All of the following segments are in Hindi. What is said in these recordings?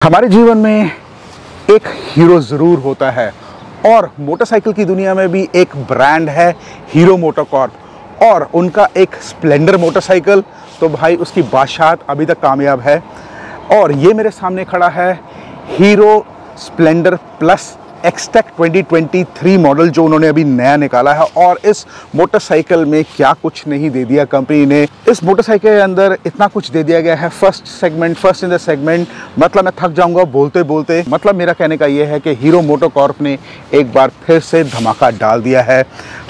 हमारे जीवन में एक हीरो ज़रूर होता है और मोटरसाइकिल की दुनिया में भी एक ब्रांड है हीरो मोटोकॉर्प और उनका एक स्प्लेंडर मोटरसाइकिल। तो भाई उसकी बादशाहत अभी तक कामयाब है और ये मेरे सामने खड़ा है hero Splendor plus Xtec 2023 model जो उन्होंने अभी नया निकाला है। और इस मोटरसाइकिल में क्या कुछ नहीं दे दिया कंपनी ने। इस मोटरसाइकिल के अंदर इतना कुछ दे दिया गया है, फर्स्ट इन द सेगमेंट। मतलब मैं थक जाऊंगा बोलते बोलते। मतलब मेरा कहने का ये है कि हीरो मोटोकॉर्प ने एक बार फिर से धमाका डाल दिया है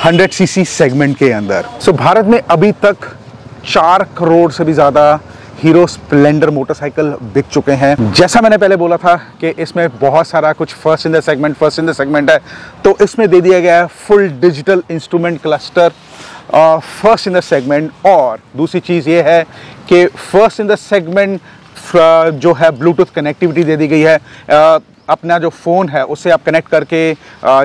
100 सीसी सेगमेंट के अंदर। भारत में अभी तक 4 करोड़ से भी ज़्यादा हीरो स्प्लेंडर मोटरसाइकिल बिक चुके हैं। जैसा मैंने पहले बोला था कि इसमें बहुत सारा कुछ फर्स्ट इन द सेगमेंट है, तो इसमें दे दिया गया है full digital instrument cluster first in the segment. और दूसरी चीज़ ये है कि फर्स्ट इन द सेगमेंट जो है ब्लूटूथ कनेक्टिविटी दे दी गई है। अपना जो फ़ोन है उससे आप कनेक्ट करके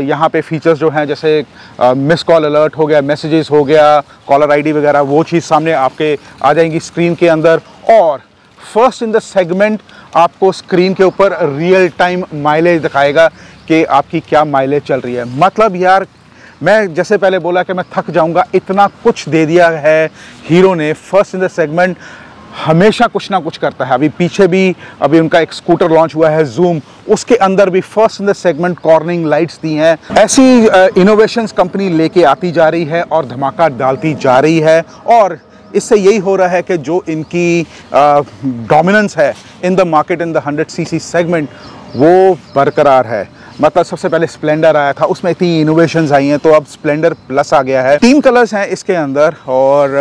यहाँ पे फीचर्स जो हैं जैसे मिस कॉल अलर्ट हो गया, मैसेजेस हो गया, कॉलर आईडी वगैरह, वो चीज़ सामने आपके आ जाएंगी स्क्रीन के अंदर। और फर्स्ट इन द सेगमेंट आपको स्क्रीन के ऊपर रियल टाइम माइलेज दिखाएगा कि आपकी क्या माइलेज चल रही है। मतलब यार मैं जैसे पहले बोला कि मैं थक जाऊँगा, इतना कुछ दे दिया है हीरो ने। फर्स्ट इन द सेगमेंट हमेशा कुछ ना कुछ करता है। अभी पीछे भी अभी उनका एक स्कूटर लॉन्च हुआ है जूम, उसके अंदर भी first in the segment cornering lights दी हैं। ऐसी इनोवेशंस कंपनी लेके आती जा रही है और धमाका डालती जा रही है। और इससे यही हो रहा है कि जो इनकी डोमिनेंस है in the market in the 100 CC segment वो बरकरार है। मतलब सबसे पहले स्प्लेंडर आया था, उसमें इतनी इनोवेशंस आई हैं, तो अब स्प्लेंडर प्लस आ गया है। 3 कलर्स हैं इसके अंदर। और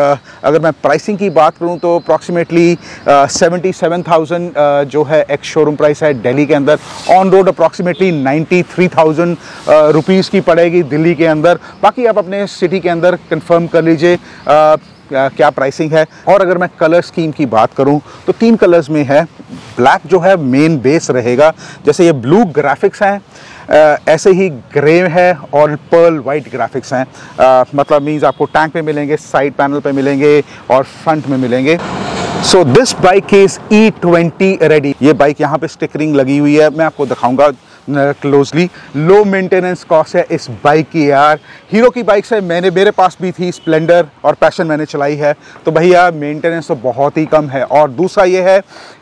अगर मैं प्राइसिंग की बात करूं तो अप्रॉक्सीमेटली 77,000 जो है एक्स शोरूम प्राइस है दिल्ली के अंदर। ऑन रोड अप्रॉक्सीमेटली 93,000 रुपीज़ की पड़ेगी दिल्ली के अंदर। बाकी आप अपने सिटी के अंदर कंफर्म कर लीजिए क्या प्राइसिंग है। और अगर मैं कलर स्कीम की बात करूं तो 3 कलर्स में है। ब्लैक जो है मेन बेस रहेगा, जैसे ये ब्लू ग्राफिक्स हैं ऐसे ही ग्रे है और पर्ल वाइट ग्राफिक्स हैं। मतलब मीन्स आपको टैंक पे मिलेंगे, साइड पैनल पे मिलेंगे और फ्रंट में मिलेंगे। So this bike is E20 ready. ये बाइक यहाँ पे स्टिकरिंग लगी हुई है, मैं आपको दिखाऊंगा क्लोजली। लो मेंटेनेंस कॉस्ट है इस बाइक की यार। हीरो की बाइक से मेरे पास भी थी स्प्लेंडर और पैशन मैंने चलाई है, तो भैया मेंटेनेंस तो बहुत ही कम है। और दूसरा ये है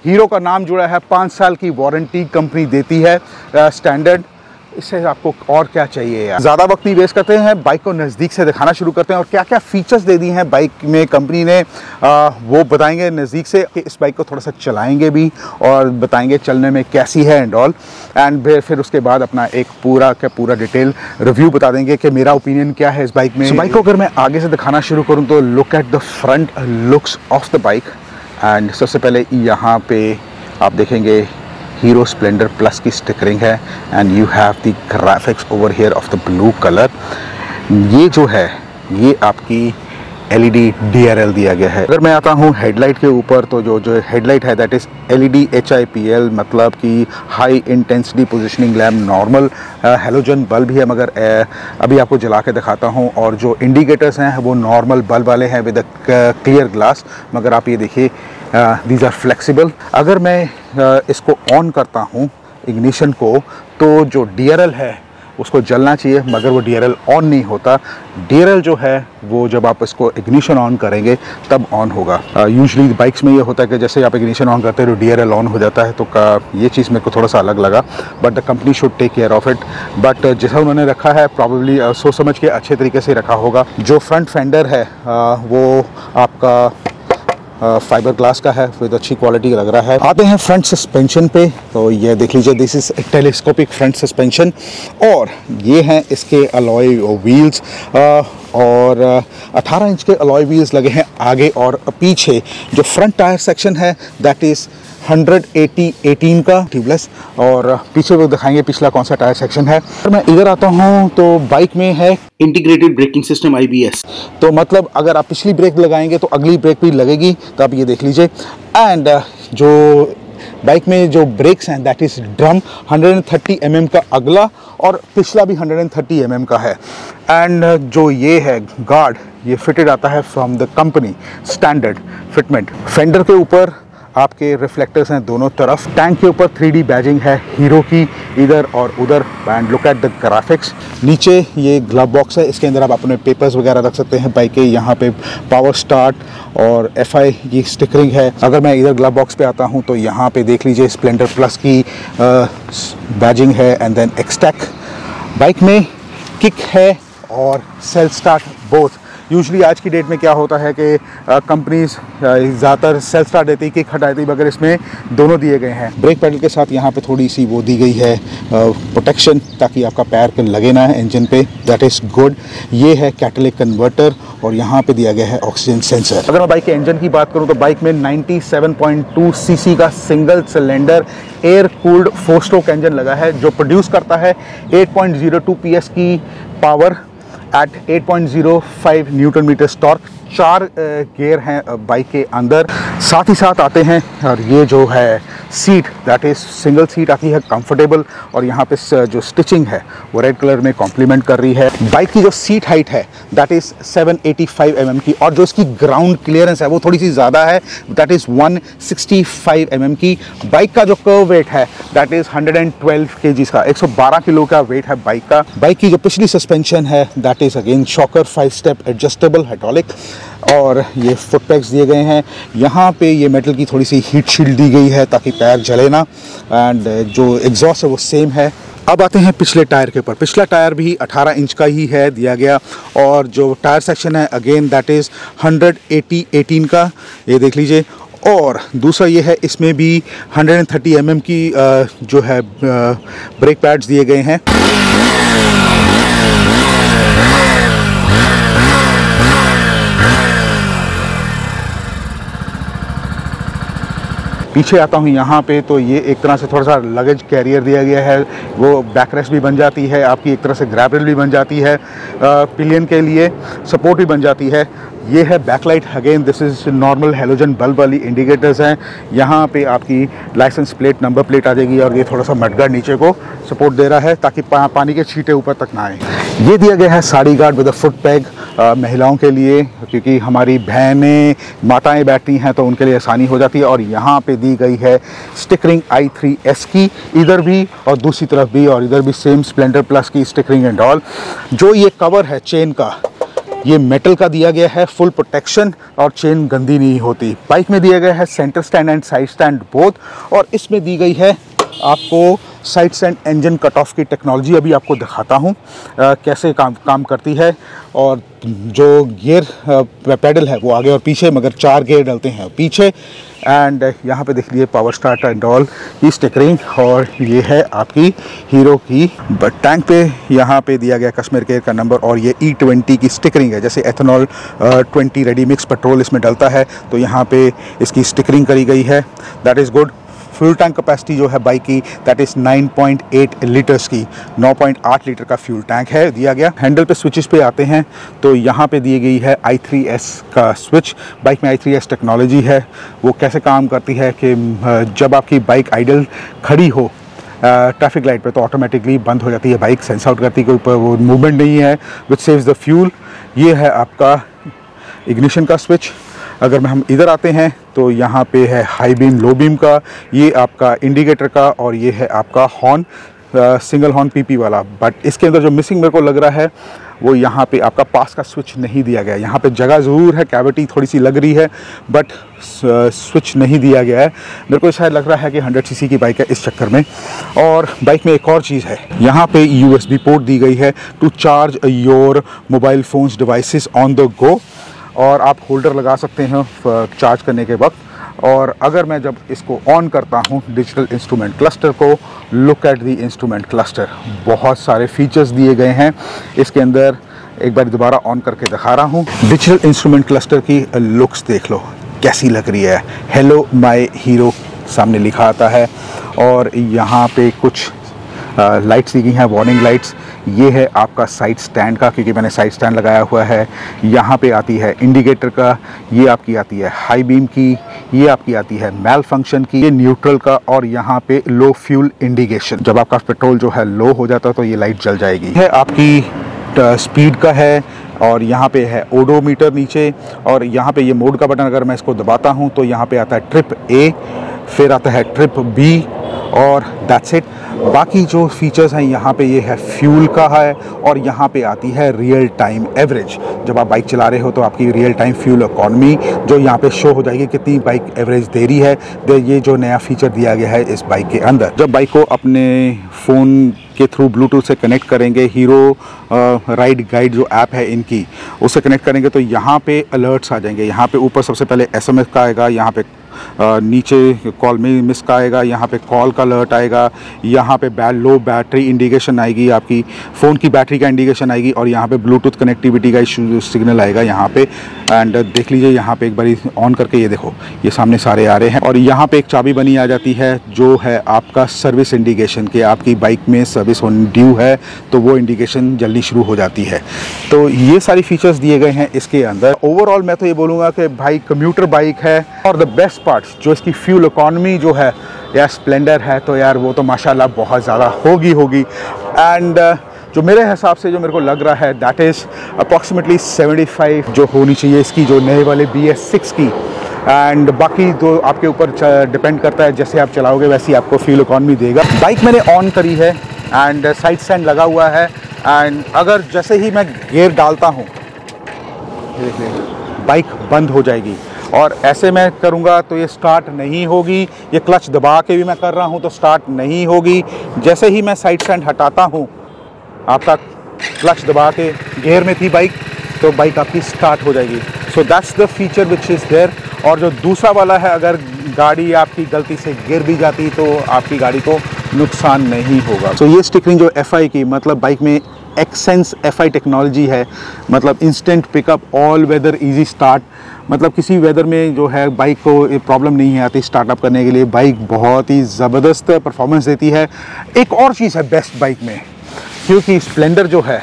हीरो का नाम जुड़ा है, 5 साल की वारंटी कंपनी देती है स्टैंडर्ड। इससे आपको और क्या चाहिए यार। ज़्यादा वक्त नहीं वेस्ट करते हैं, बाइक को नज़दीक से दिखाना शुरू करते हैं और क्या क्या फीचर्स दे दी हैं बाइक में कंपनी ने वो बताएंगे नज़दीक से। कि इस बाइक को थोड़ा सा चलाएंगे भी और बताएंगे चलने में कैसी है एंड ऑल। एंड फिर उसके बाद अपना एक पूरा डिटेल रिव्यू बता देंगे कि मेरा ओपिनियन क्या है इस बाइक में। बाइक को अगर मैं आगे से दिखाना शुरू करूँ तो look at the front looks of the bike. And सबसे पहले यहाँ पे आप देखेंगे हीरो स्प्लेंडर प्लस की स्टिकरिंग है and you have the graphics over here of the blue colour. ये जो है ये आपकी LED DRL दिया गया है। अगर मैं आता हूँ हेडलाइट के ऊपर तो जो हेडलाइट है दैट इज़ LED HIPL, मतलब कि high intensity positioning lamp. Normal halogen bulb ही है मगर अभी आपको जला के दिखाता हूँ। और जो इंडिकेटर्स हैं वो नॉर्मल बल्ब वाले हैं विद क्लियर ग्लास, मगर आप ये देखिए दीज आर फ्लेक्सिबल। अगर मैं इसको ऑन करता हूँ इग्निशन को तो जो DRL है उसको जलना चाहिए, मगर वो DRL ऑन नहीं होता। DRL जो है वो जब आप इसको इग्निशन ऑन करेंगे तब ऑन होगा। यूजुअली बाइक्स में ये होता है कि जैसे आप इग्निशन ऑन करते हैं तो DRL ऑन हो जाता है। तो ये चीज़ मेरे को थोड़ा सा अलग लगा, but the company should take care of it. But जैसा उन्होंने रखा है प्रॉबेबली सोच समझ के अच्छे तरीके से रखा होगा। जो फ्रंट फेंडर है वो आपका फाइबर ग्लास का है, विद अच्छी क्वालिटी लग रहा है। आते हैं फ्रंट सस्पेंशन पे, तो ये देख लीजिए this is telescopic front suspension. और ये हैं इसके अलॉय व्हील्स और 18 इंच के अलॉय व्हील्स लगे हैं आगे और पीछे। जो फ्रंट टायर सेक्शन है दैट इज़ 180/18 का ट्यूबलेस। और पीछे वो दिखाएंगे पिछला कौन सा टायर सेक्शन है। और मैं इधर आता हूँ तो बाइक में है इंटीग्रेटेड ब्रेकिंग सिस्टम IBS। तो मतलब अगर आप पिछली ब्रेक लगाएंगे तो अगली ब्रेक भी लगेगी, तो आप ये देख लीजिए। एंड जो बाइक में जो ब्रेक्स हैं दैट इज़ ड्रम 130 mm का अगला और पिछला भी 130 mm का है। एंड जो ये है गार्ड ये फिटेड आता है from the company standard fitment. Fender के ऊपर आपके रिफ्लेक्टर्स हैं दोनों तरफ। टैंक के ऊपर 3D बैजिंग है हीरो की इधर और उधर। And look at the graphics. नीचे ये ग्लव बॉक्स है, इसके अंदर आप अपने पेपर्स वगैरह रख सकते हैं बाइक के। यहाँ पे पावर स्टार्ट और FI की स्टिकरिंग है। अगर मैं इधर ग्लव बॉक्स पे आता हूँ तो यहाँ पे देख लीजिए स्प्लेंडर प्लस की बैजिंग है। And then XTEC. बाइक में किक है और सेल्फ स्टार्ट बोथ। यूजुअली आज की डेट में क्या होता है कि कंपनीज ज़्यादातर सेल्फ स्टार्ट देती है, किक हटाती, मगर इसमें दोनों दिए गए हैं। ब्रेक पैडल के साथ यहाँ पे थोड़ी सी वो दी गई है प्रोटेक्शन, ताकि आपका पैर पे लगे ना है इंजन पे। That is good. ये है कैटलिक कन्वर्टर और यहाँ पे दिया गया है ऑक्सीजन सेंसर। अगर मैं बाइक के इंजन की बात करूँ तो बाइक में 97.2 cc का single cylinder air cooled 4 stroke engine लगा है, जो प्रोड्यूस करता है 8.02 PS की power at 8.05 newton metre torque. 4 gear हैं बाइक के अंदर। साथ ही साथ आते हैं और ये जो है seat, that is single seat आती है, कंफर्टेबल। और यहाँ पे जो स्टिचिंग है वो रेड कलर में कॉम्प्लीमेंट कर रही है। बाइक की जो सीट हाइट है दैट इज़ 785 mm की, और जो इसकी ग्राउंड क्लियरेंस है वो थोड़ी सी ज़्यादा है, दैट इज़ 165 mm की। बाइक का जो कर्व वेट है दैट इज़ 112 kg का, 112 किलो का वेट है बाइक का। बाइक की जो पिछली सस्पेंशन है that is again shocker 5 step adjustable hydraulic, और ये फुट पैक्स दिए गए हैं। यहाँ पे ये मेटल की थोड़ी सी हीट शील्ड दी गई है ताकि पैर जले ना। एंड जो एग्जॉस्ट है वो सेम है। अब आते हैं पिछले टायर के ऊपर। पिछला टायर भी 18 इंच का ही है दिया गया, और जो टायर सेक्शन है अगेन दैट इज़ 180/18 का, ये देख लीजिए। और दूसरा ये है, इसमें भी 130 mm की जो है ब्रेक पैड्स दिए गए हैं। पीछे आता हूँ यहाँ पे तो ये एक तरह से थोड़ा सा लगेज कैरियर दिया गया है, वो बैक रेस्ट भी बन जाती है आपकी, एक तरह से ग्रैब रेल भी बन जाती है, पिलियन के लिए सपोर्ट भी बन जाती है। ये है backlight, again this is normal halogen bulb वाली इंडिकेटर्स हैं। यहाँ पे आपकी लाइसेंस प्लेट, नंबर प्लेट आ जाएगी, और ये थोड़ा सा मडगार्ड नीचे को सपोर्ट दे रहा है ताकि पानी के छींटे ऊपर तक ना आए। ये दिया गया है sari guard with a foot peg महिलाओं के लिए, क्योंकि हमारी बहनें माताएं बैठती हैं तो उनके लिए आसानी हो जाती है। और यहाँ पे दी गई है स्टिकरिंग i3S की, इधर भी और दूसरी तरफ भी, और इधर भी सेम स्प्लेंडर प्लस की स्टिकरिंग एंड ऑल। जो ये कवर है चेन का, ये मेटल का दिया गया है, फुल प्रोटेक्शन, और चेन गंदी नहीं होती। बाइक में दिया गया है centre stand and side stand both, और इसमें दी गई है आपको side stand engine cut off की टेक्नोलॉजी। अभी आपको दिखाता हूँ कैसे काम करती है। और जो गियर पैडल है वो आगे और पीछे, मगर 4 गियर डलते हैं पीछे। एंड यहाँ पे देख लीजिए पावर स्टार्ट एंड ऑल की स्टिकरिंग, और ये है आपकी हीरो की। टैंक पे यहाँ पे दिया गया कश्मीर केयर का नंबर, और ये E20 की स्टिकरिंग है। जैसे एथेनॉल 20 रेडी मिक्स पेट्रोल इसमें डलता है, तो यहाँ पे इसकी स्टिकरिंग करी गई है, that is good. Fuel tank capacity जो है बाइक की दैट इज़ 9.8 लीटर्स की, 9.8 लीटर का फ्यूल टैंक है दिया गया। हैंडल पे स्विचेस पे आते हैं तो यहाँ पे दी गई है i3S का स्विच। बाइक में i3S टेक्नोलॉजी है। वो कैसे काम करती है कि जब आपकी बाइक आइडल खड़ी हो ट्रैफिक लाइट पे तो ऑटोमेटिकली बंद हो जाती है बाइक, सेंस आउट करती है कि ऊपर वो मूवमेंट नहीं है, विच सेव्स द फ्यूल। ये है आपका इग्निशन का स्विच। अगर हम इधर आते हैं तो यहाँ पे है हाई बीम, लो बीम का, ये आपका इंडिकेटर का, और ये है आपका हॉर्न, सिंगल हॉर्न PP वाला। बट इसके अंदर जो मिसिंग मेरे को लग रहा है वो यहाँ पे आपका पास का स्विच नहीं दिया गया है। यहाँ पे जगह ज़रूर है, कैविटी थोड़ी सी लग रही है, बट स्विच नहीं दिया गया है। मेरे को शायद लग रहा है कि 100 cc की बाइक है इस चक्कर में। और बाइक में एक और चीज़ है, यहाँ पे USB पोर्ट दी गई है to charge your mobile phones devices on the go, और आप होल्डर लगा सकते हैं चार्ज करने के वक्त। और अगर मैं जब इसको ऑन करता हूँ डिजिटल इंस्ट्रूमेंट क्लस्टर को, look at the instrument cluster, बहुत सारे फीचर्स दिए गए हैं इसके अंदर। एक बार दोबारा ऑन करके दिखा रहा हूँ। डिजिटल इंस्ट्रूमेंट क्लस्टर की लुक्स देख लो कैसी लग रही है। हेलो माय हीरो सामने लिखा आता है, और यहाँ पे कुछ लाइट्स दी गई हैं, वार्निंग लाइट्स। ये है आपका साइड स्टैंड का, क्योंकि मैंने साइड स्टैंड लगाया हुआ है। यहाँ पे आती है इंडिकेटर का, ये आपकी आती है हाई बीम की, ये आपकी आती है मैल फंक्शन की, ये न्यूट्रल का, और यहाँ पे लो फ्यूल इंडिकेशन। जब आपका पेट्रोल जो है लो हो जाता है तो ये लाइट जल जाएगी। है आपकी स्पीड का है, और यहाँ पे है ओडोमीटर नीचे, और यहाँ पे ये मोड का बटन अगर मैं इसको दबाता हूँ तो यहाँ पे आता है ट्रिप ए, फिर आता है ट्रिप बी, और दैट्स इट। बाकी जो फीचर्स हैं यहाँ पे ये है फ्यूल का है, और यहाँ पे आती है रियल टाइम एवरेज। जब आप बाइक चला रहे हो तो आपकी रियल टाइम फ्यूल इकॉनमी जो यहाँ पे शो हो जाएगी, कितनी बाइक एवरेज दे रही है। ये जो नया फीचर दिया गया है इस बाइक के अंदर। जब बाइक को अपने फ़ोन के थ्रू ब्लूटूथ से कनेक्ट करेंगे, हीरो राइड गाइड जो ऐप है इनकी, उससे कनेक्ट करेंगे तो यहाँ पे अलर्ट्स आ जाएंगे। यहाँ पे ऊपर सबसे पहले SMS का आएगा, यहाँ पे नीचे कॉल में मिस का आएगा, यहाँ पे कॉल का अलर्ट आएगा, यहाँ पे लो बैटरी इंडिकेशन आएगी, आपकी फ़ोन की बैटरी का इंडिकेशन आएगी, और यहाँ पे ब्लूटूथ कनेक्टिविटी का सिग्नल आएगा यहाँ पे। एंड देख लीजिए यहाँ पे एक बारी ऑन करके, ये देखो ये सामने सारे आ रहे हैं, और यहाँ पे एक चाबी बनी आ जाती है जो है आपका सर्विस इंडिकेशन के, आपकी बाइक में सर्विस होने ड्यू है तो वो इंडिकेशन जल्दी शुरू हो जाती है। तो ये सारी फीचर्स दिए गए हैं इसके अंदर। ओवरऑल मैं तो ये बोलूँगा कि भाई कम्यूटर बाइक है, और द बेस्ट पार्ट्स जो इसकी फ्यूल इकॉनमी जो है यार स्प्लेंडर है, तो यार वो तो माशाल्लाह बहुत ज़्यादा होगी। एंड जो मेरे हिसाब से जो मेरे को लग रहा है दैट इज़ अप्रॉक्सीमेटली 75 जो होनी चाहिए इसकी, जो नए वाले BS6 की। एंड बाकी तो आपके ऊपर डिपेंड करता है, जैसे आप चलाओगे वैसी आपको फ्यूल इकॉनमी देगा। बाइक मैंने ऑन करी है एंड साइड स्टैंड लगा हुआ है, एंड अगर जैसे ही मैं गियर डालता हूँ बाइक बंद हो जाएगी, और ऐसे मैं करूँगा तो ये स्टार्ट नहीं होगी। ये क्लच दबा के भी मैं कर रहा हूँ तो स्टार्ट नहीं होगी। जैसे ही मैं साइड स्टैंड हटाता हूँ, आपका क्लच दबा के गियर में थी बाइक, तो बाइक आपकी स्टार्ट हो जाएगी। So that's the feature which is there. और जो दूसरा वाला है, अगर गाड़ी आपकी गलती से गिर भी जाती तो आपकी गाड़ी को नुकसान नहीं होगा। सो ये स्टिकरिंग जो FI की, मतलब बाइक में एक्सेंस FI टेक्नोलॉजी है, मतलब instant pickup, all weather easy start, मतलब किसी वेदर में जो है बाइक को प्रॉब्लम नहीं आती स्टार्टअप करने के लिए। बाइक बहुत ही ज़बरदस्त परफॉर्मेंस देती है। एक और चीज़ है बेस्ट बाइक में, क्योंकि स्प्लेंडर जो है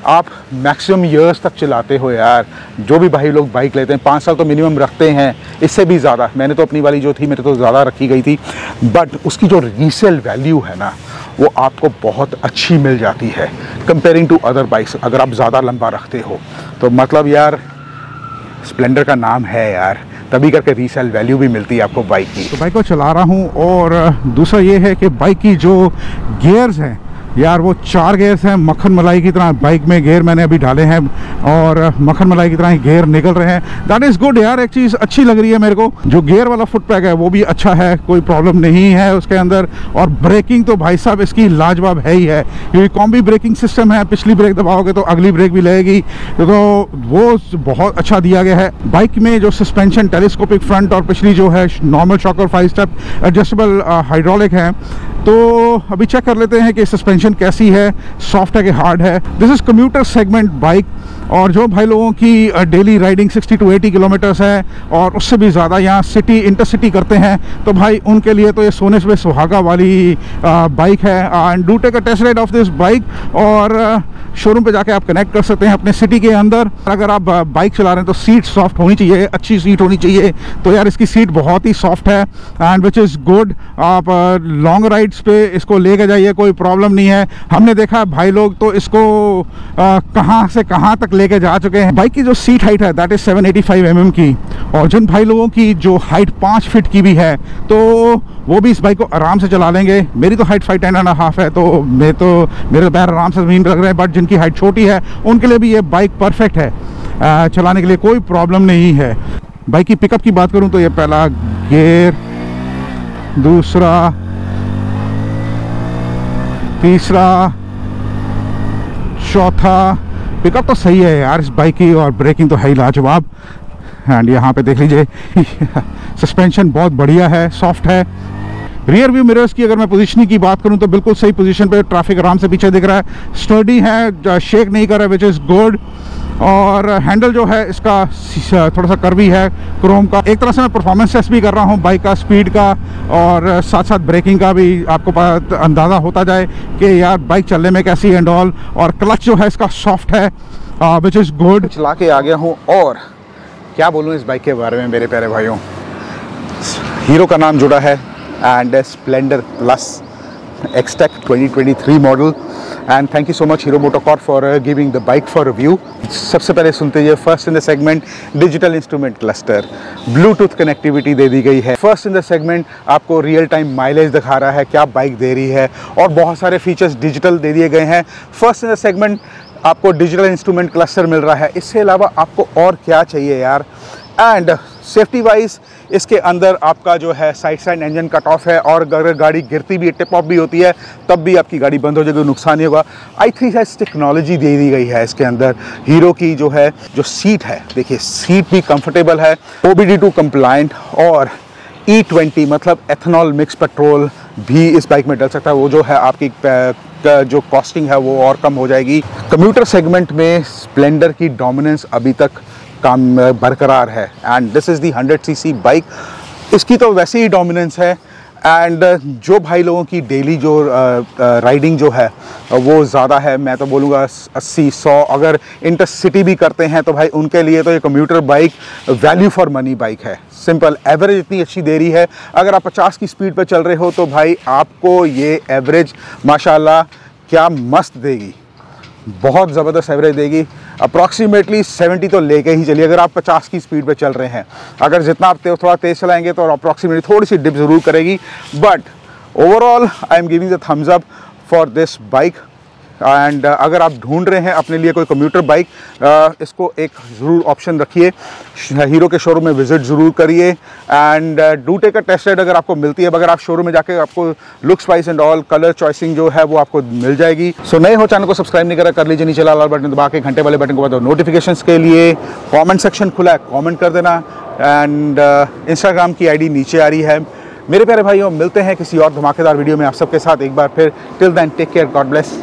आप मैक्सिमम ईयर्स तक चलाते हो यार। जो भी भाई लोग बाइक लेते हैं 5 साल तो मिनिमम रखते हैं, इससे भी ज़्यादा। मैंने तो अपनी वाली जो थी मेरे तो ज़्यादा रखी गई थी, बट उसकी जो रीसेल वैल्यू है ना वो आपको बहुत अच्छी मिल जाती है कंपेयरिंग टू अदर बाइक्स, अगर आप ज़्यादा लंबा रखते हो तो। मतलब यार स्प्लेंडर का नाम है यार, तभी करके रीसेल वैल्यू भी मिलती है आपको बाइक की। तो बाइक को चला रहा हूँ, और दूसरा ये है कि बाइक की जो गियर्स हैं यार वो 4 गियर्स हैं, मक्खन मलाई की तरह बाइक में गियर मैंने अभी डाले हैं, और मक्खन मलाई की तरह ही गियर निकल रहे हैं। दैट इज़ गुड यार। एक चीज़ अच्छी लग रही है मेरे को, जो गियर वाला फुट पैक है वो भी अच्छा है, कोई प्रॉब्लम नहीं है उसके अंदर। और ब्रेकिंग तो भाई साहब इसकी लाजवाब है ही है, क्योंकि कॉम्बी ब्रेकिंग सिस्टम है, पिछली ब्रेक दबाओगे तो अगली ब्रेक भी लगेगी, तो वो बहुत अच्छा दिया गया है। बाइक में जो सस्पेंशन टेलीस्कोपिक फ्रंट, और पिछली जो है नॉर्मल शॉक और 5 स्टेप एडजस्टेबल हाइड्रोलिक है। तो अभी चेक कर लेते हैं कि सस्पेंशन कैसी है, सॉफ्ट है कि हार्ड है। This is commuter segment bike, और जो भाई लोगों की डेली राइडिंग 60 to 80 किलोमीटर्स है और उससे भी ज़्यादा यहाँ सिटी इंटरसिटी करते हैं, तो भाई उनके लिए तो ये सोने पे सुहागा वाली बाइक है। And do take a test ride of this bike, और शोरूम पे जाके आप कनेक्ट कर सकते हैं अपने सिटी के अंदर। अगर आप बाइक चला रहे हैं तो सीट सॉफ्ट होनी चाहिए, अच्छी सीट होनी चाहिए। तो यार इसकी सीट बहुत ही सॉफ्ट है, एंड विच इज़ गुड। आप लॉन्ग राइड्स पे इसको लेके जाइए, कोई प्रॉब्लम नहीं है। हमने देखा भाई लोग तो इसको कहाँ से कहाँ तक लेके जा चुके हैं। बाइक की जो सीट हाइट है दैट इज़ 785 mm की, और जिन भाई लोगों की जो हाइट 5 फीट की भी है तो वो भी इस बाइक को आराम से चला लेंगे। मेरी तो हाइट 5'10.5" है, तो मेरे पैर आराम से ज़मीन पर लग रहे हैं, बट जिनकी हाइट छोटी है उनके लिए भी ये बाइक परफेक्ट है, चलाने के लिए कोई प्रॉब्लम नहीं है। बाइक की पिकअप की बात करूं तो ये पहला गियर, दूसरा, तीसरा, चौथा, पिकअप तो सही है यार इस बाइक की, और ब्रेकिंग तो है ही लाजवाब। एंड यहाँ पे देख लीजिए सस्पेंशन बहुत बढ़िया है, सॉफ्ट है। रियर व्यू मिरर्स की अगर मैं पोजीशनिंग की बात करूं तो बिल्कुल सही पोजीशन पे, ट्रैफिक आराम से पीछे दिख रहा है, स्टर्डी है, शेक नहीं कर रहा है, विच इज़ गुड। और हैंडल जो है इसका थोड़ा सा कर्वी है, क्रोम का। एक तरह से मैं परफॉर्मेंस टेस्ट भी कर रहा हूँ बाइक का, स्पीड का, और साथ साथ ब्रेकिंग का भी आपको अंदाज़ा होता जाए कि यार बाइक चलने में कैसी एंड ऑल। और क्लच जो है इसका सॉफ्ट है, विच इज़ गुड। चला के आ गया हूँ, और क्या बोलूँ इस बाइक के बारे में मेरे प्यारे भाइयों। हीरो का नाम जुड़ा है, and Splendor plus Xtec 2023 model. And thank you so much Hero MotoCorp for giving the bike for review. सबसे पहले सुनते हैं first in the segment digital instrument cluster, Bluetooth connectivity दे दी गई है। फर्स्ट इन द सेगमेंट आपको रियल टाइम माइलेज दिखा रहा है, क्या बाइक दे रही है, और बहुत सारे फीचर्स डिजिटल दे दिए गए हैं। फर्स्ट इन द सेगमेंट आपको डिजिटल इंस्ट्रूमेंट क्लस्टर मिल रहा है, इससे अलावा आपको और क्या चाहिए यार। एंड सेफ्टी वाइज इसके अंदर आपका जो है side stand engine cut off है, और अगर गाड़ी गिरती भी टिप ऑफ भी होती है तब भी आपकी गाड़ी बंद हो जाएगी, नुकसान नहीं होगा। i3 टेक्नोलॉजी दे दी गई है इसके अंदर। हीरो की जो है जो सीट है, देखिए सीट भी कंफर्टेबल है, OBD2 कंप्लाइंट, और E20 मतलब एथेनॉल मिक्स पेट्रोल भी इस बाइक में डल सकता है। वो जो है आपकी जो कॉस्टिंग है वो और कम हो जाएगी। कम्यूटर सेगमेंट में स्प्लेंडर की डोमिनेंस अभी तक काम बरकरार है, and this is the 100cc bike. इसकी तो वैसे ही डोमिनेंस है, एंड जो भाई लोगों की डेली जो राइडिंग जो है वो ज़्यादा है, मैं तो बोलूँगा 80-100 अगर इंटरसिटी भी करते हैं तो भाई उनके लिए तो ये commuter bike value for money bike है। सिंपल एवरेज इतनी अच्छी दे रही है, अगर आप 50 की स्पीड पर चल रहे हो तो भाई आपको ये एवरेज माशाल्लाह क्या मस्त देगी, बहुत ज़बरदस्त एवरेज देगी। अप्रॉक्सीमेटली 70 तो लेके ही चलिए अगर आप 50 की स्पीड पे चल रहे हैं। अगर जितना आप थोड़ा तेज़ चलाएंगे तो अप्रॉक्सीमेटली थोड़ी सी डिप ज़रूर करेगी, but overall I am giving the thumbs up for this bike. And अगर आप ढूंढ रहे हैं अपने लिए कोई कम्यूटर बाइक, इसको एक ज़रूर ऑप्शन रखिए, हीरो के शोरूम में विज़िट ज़रूर करिए, and do take a test ride अगर आपको मिलती है। अगर आप शोरूम में जाके आपको looks wise and all colour choosing जो है वो आपको मिल जाएगी। सो नए हो चैनल को सब्सक्राइब नहीं करा कर लीजिए, नीचे लाल बटन दबा के घंटे वाले बटन को बता दो नोटिफिकेशंस के लिए। कमेंट सेक्शन खुला है, कमेंट कर देना, एंड इंस्टाग्राम की आईडी नीचे आ रही है। मेरे प्यारे भाइयों, मिलते हैं किसी और धमाकेदार वीडियो में आप सबके साथ एक बार फिर। Till then take care, God bless.